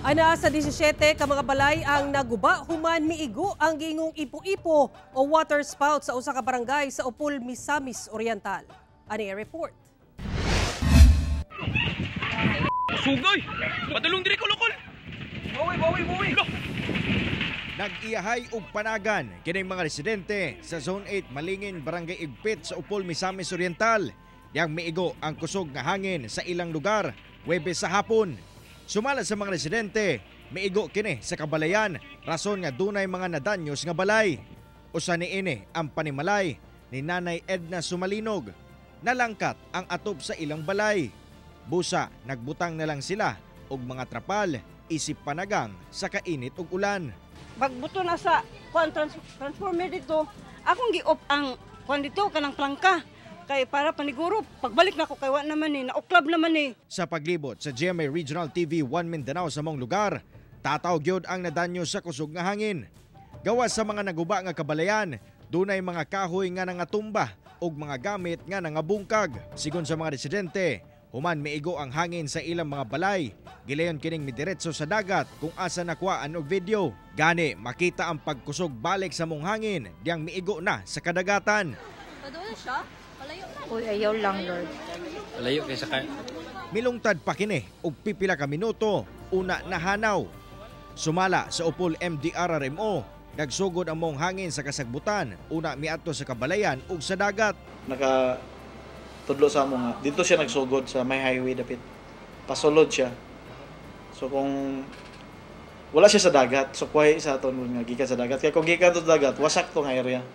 Ana sa 17 ka mga balay ang naguba human miigo ang gingong ipo-ipo o water spout sa usa ka barangay sa Upol, Misamis Oriental. Ani report. Sugay! Padulong diri kolokol! Bawi! Nag-iyahay og panagan kining mga residente sa Zone 8 Malingin, Barangay Igpit sa Upol, Misamis Oriental. Yang miigo ang kusog nga hangin sa ilang lugar Huwebes sa hapon. Sumala sa mga residente, miigo kini sa kabalayan rason nga dunay mga nadanyos nga balay. Usa niini ang panimalay ni Nanay Edna Sumalinog. Nalangkat ang atop sa ilang balay. Busa nagbutang na lang sila og mga trapal isip panagang sa kainit ug ulan. Pagbuto na sa transformer dito, akong gi-off ang kwan dito kanang plangka. Kay para paniguro, pagbalik na ko kay wa naman ni, nauklab naman ni. Sa paglibot sa GMA Regional TV 1 Mindanao sa mong lugar, tataw gyud ang nadanyo sa kusog nga hangin. Gawas sa mga naguba nga kabalayan, dunay mga kahoy nga nangatumba ug mga gamit nga nangabungkag. Sigon sa mga residente, human miigo ang hangin sa ilang mga balay. Gilayon kining midiretso sa dagat kung asa nakuhaan og video. Gani makita ang pagkusog balik sa mong hangin diyang miigo na sa kadagatan. Padoon siya? Palayo lang. Uy, ayaw lang, Lord. Palayo kay sakay. Milungtad pa kini og pipila ka minuto una nahanaw. Sumala sa Upol MDRRMO, nagsugod ang mong hangin sa kasagbutan una miadto sa kabalayan ug sa dagat. Tudlo sa amo nga dito siya nagsugod sa may highway dapit. Pasulod siya. So kung wala siya sa dagat, so kuhay sa aton nga gikan sa dagat. Kaya kung gikan to sa dagat, wasak tong area.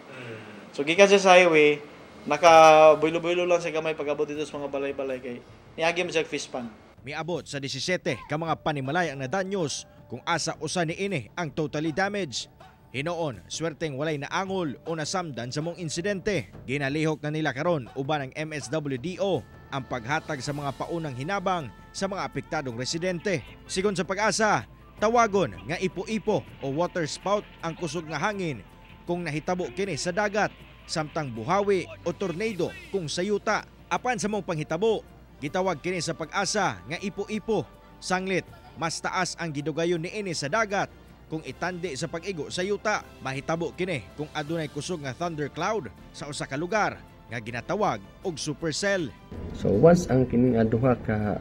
So gikan siya sa highway, naka-builo-builo lang sa kamay pag-abot dito sa mga balay-balay kay niagi mo siya fish pan. Miabot sa 17 ka mga panimalay ang nadanyos kung asa usa niini ang totally damaged. Hinoon, swerteng walay naangol o nasamdan sa mong insidente. Ginalihok na nila karon uban ng MSWDO ang paghatag sa mga paunang hinabang sa mga apektadong residente. Sigon sa Pag-asa, tawagon nga ipo-ipo o water spout ang kusog nga hangin kung nahitabo kini sa dagat, samtang buhawi o tornado kung sayuta. Apan sa mong panghitabo, gitawag kini sa Pag-asa nga ipo-ipo. Sanglit, mas taas ang gidugayon niini sa dagat kung itandi sa pag-igo sa yuta. Mahitabo kini kung adunay kusog nga thundercloud sa usa ka lugar nga ginatawag og supercell. So once ang kining duha ka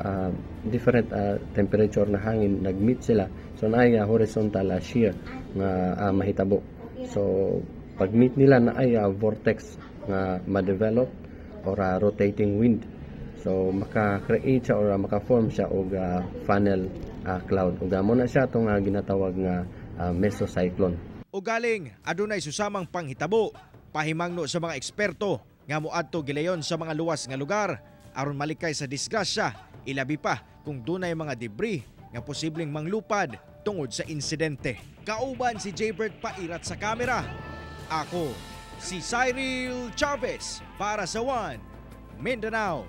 different temperature na hangin nagmeet sila, so naay horizontal shear nga mahitabo. So pag meet nila na ay vortex nga ma-develop or rotating wind. So maka-create siya or maka-form siya og funnel cloud. Ug amo na siya tong ginatawag nga mesocyclone. O galing adunay susamang panghitabo, pahimangno sa mga eksperto nga moadto gilayon sa mga luwas nga lugar aron malikay sa disgrasya, ilabi pa kung dunay mga debris nga posibleng manglupad tungod sa insidente. Kauban si Jaybert Pairat sa kamera. Ako si Cyril Chavez para sa One Mindanao.